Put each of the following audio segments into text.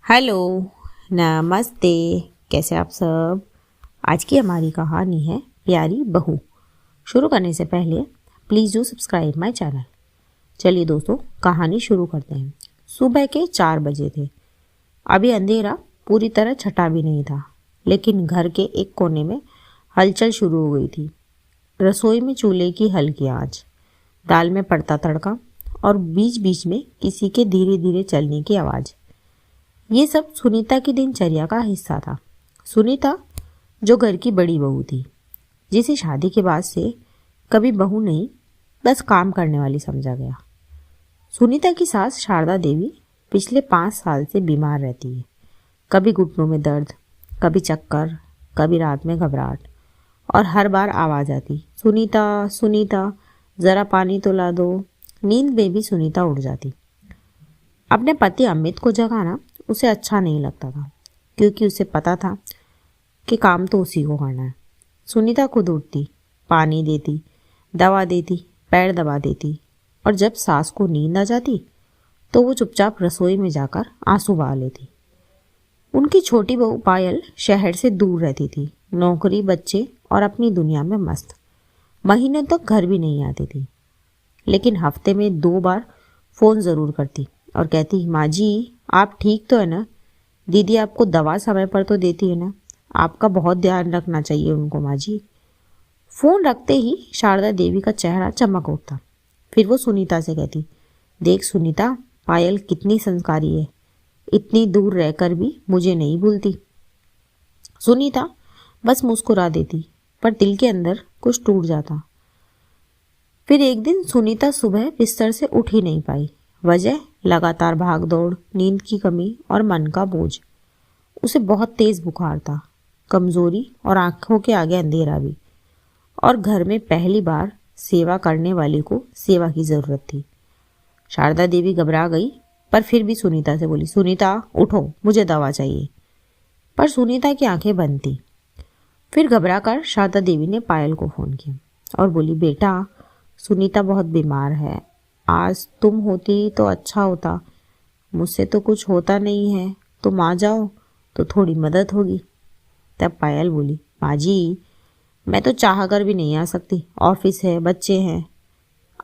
Hello, नमस्ते। कैसे आप सब। आज की हमारी कहानी है प्यारी बहू। शुरू करने से पहले please do subscribe my channel. चलिए दोस्तों, कहानी शुरू करते हैं। सुबह के 4 बजे थे। अभी अंधेरा पूरी तरह छटा भी नहीं था, लेकिन घर के एक कोने में हलचल शुरू हो गई थी। रसोई में चूल्हे की हल्की आंच, दाल में पड़ता तड़का और बीच बीच में किसी के धीरे धीरे चलने की आवाज़। ये सब सुनीता की दिनचर्या का हिस्सा था। सुनीता जो घर की बड़ी बहू थी, जिसे शादी के बाद से कभी बहू नहीं, बस काम करने वाली समझा गया। सुनीता की सास शारदा देवी पिछले 5 साल से बीमार रहती है। कभी घुटनों में दर्द, कभी चक्कर, कभी रात में घबराहट, और हर बार आवाज़ आती, सुनीता सुनीता ज़रा पानी तो ला दो। नींद में भी सुनीता उठ जाती। अपने पति अमित को जगाना उसे अच्छा नहीं लगता था, क्योंकि उसे पता था कि काम तो उसी को करना है। सुनीता खुद उठती, पानी देती, दवा देती, पैर दबा देती, और जब सास को नींद आ जाती तो वो चुपचाप रसोई में जाकर आंसू बहा लेती। उनकी छोटी बहू पायल शहर से दूर रहती थी, नौकरी, बच्चे और अपनी दुनिया में मस्त। महीनों तक घर भी नहीं आती थी, लेकिन हफ्ते में 2 बार फ़ोन ज़रूर करती और कहती, माँ जी आप ठीक तो है ना? दीदी आपको दवा समय पर तो देती है ना? आपका बहुत ध्यान रखना चाहिए उनको माँ जी। फ़ोन रखते ही शारदा देवी का चेहरा चमक उठता। फिर वो सुनीता से कहती, देख सुनीता, पायल कितनी संस्कारी है, इतनी दूर रहकर भी मुझे नहीं भूलती। सुनीता बस मुस्कुरा देती, पर दिल के अंदर कुछ टूट जाता। फिर एक दिन सुनीता सुबह बिस्तर से उठ ही नहीं पाई। वजह लगातार भाग दौड़, नींद की कमी और मन का बोझ। उसे बहुत तेज बुखार था, कमजोरी और आंखों के आगे अंधेरा भी। और घर में पहली बार सेवा करने वाले को सेवा की जरूरत थी। शारदा देवी घबरा गई, पर फिर भी सुनीता से बोली, सुनीता उठो, मुझे दवा चाहिए। पर सुनीता की आंखें बंद थी। फिर घबरा कर शारदा देवी ने पायल को फ़ोन किया और बोली, बेटा सुनीता बहुत बीमार है, आज तुम होती तो अच्छा होता, मुझसे तो कुछ होता नहीं है, तुम आ जाओ तो थोड़ी मदद होगी। तब पायल बोली, माँ जी मैं तो चाह कर भी नहीं आ सकती, ऑफिस है, बच्चे हैं।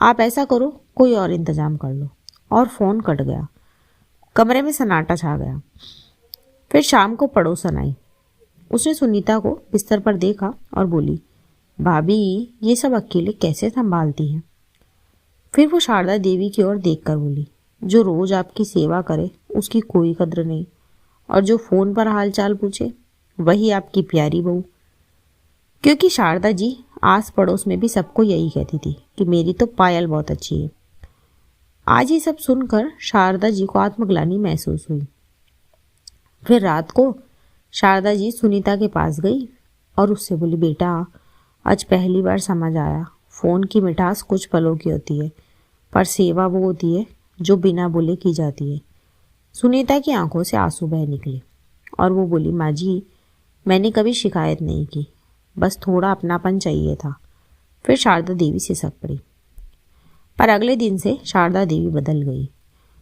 आप ऐसा करो, कोई और इंतजाम कर लो। और फ़ोन कट गया। कमरे में सन्नाटा छा गया। फिर शाम को पड़ोसन आई। उसने सुनीता को बिस्तर पर देखा और बोली, भाभी ये सब अकेले कैसे संभालती हैं? फिर वो शारदा देवी की ओर देखकर बोली, जो रोज आपकी सेवा करे उसकी कोई कद्र नहीं, और जो फ़ोन पर हालचाल पूछे वही आपकी प्यारी बहू। क्योंकि शारदा जी आस पड़ोस में भी सबको यही कहती थी कि मेरी तो पायल बहुत अच्छी है। आज ये सब सुनकर शारदा जी को आत्मग्लानि महसूस हुई। फिर रात को शारदा जी सुनीता के पास गई और उससे बोली, बेटा आज पहली बार समझ आया, फ़ोन की मिठास कुछ पलों की होती है, पर सेवा वो होती है जो बिना बोले की जाती है। सुनीता की आंखों से आंसू बह निकले और वो बोली, माँ जी मैंने कभी शिकायत नहीं की, बस थोड़ा अपनापन चाहिए था। फिर शारदा देवी सिसक पड़ी। पर अगले दिन से शारदा देवी बदल गई।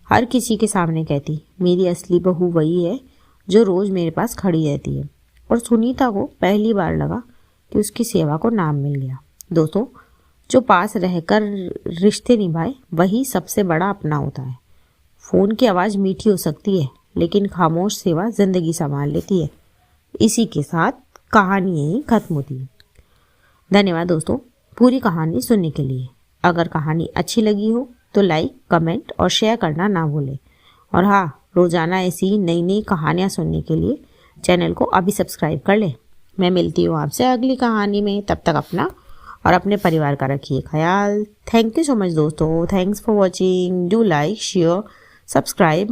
हर किसी के सामने कहती, मेरी असली बहू वही है जो रोज़ मेरे पास खड़ी रहती है। और सुनीता को पहली बार लगा कि उसकी सेवा को नाम मिल गया। दोस्तों, जो पास रहकर रिश्ते निभाए वही सबसे बड़ा अपना होता है। फ़ोन की आवाज़ मीठी हो सकती है, लेकिन खामोश सेवा ज़िंदगी संभाल लेती है। इसी के साथ कहानी यहीं ख़त्म होती है। धन्यवाद दोस्तों पूरी कहानी सुनने के लिए। अगर कहानी अच्छी लगी हो तो लाइक, कमेंट और शेयर करना ना भूलें। और हाँ, रोज़ाना ऐसी नई नई कहानियाँ सुनने के लिए चैनल को अभी सब्सक्राइब कर लें। मैं मिलती हूँ आपसे अगली कहानी में। तब तक अपना और अपने परिवार का रखिए ख्याल। थैंक यू सो मच दोस्तों। Thanks for watching. Do like, share, subscribe.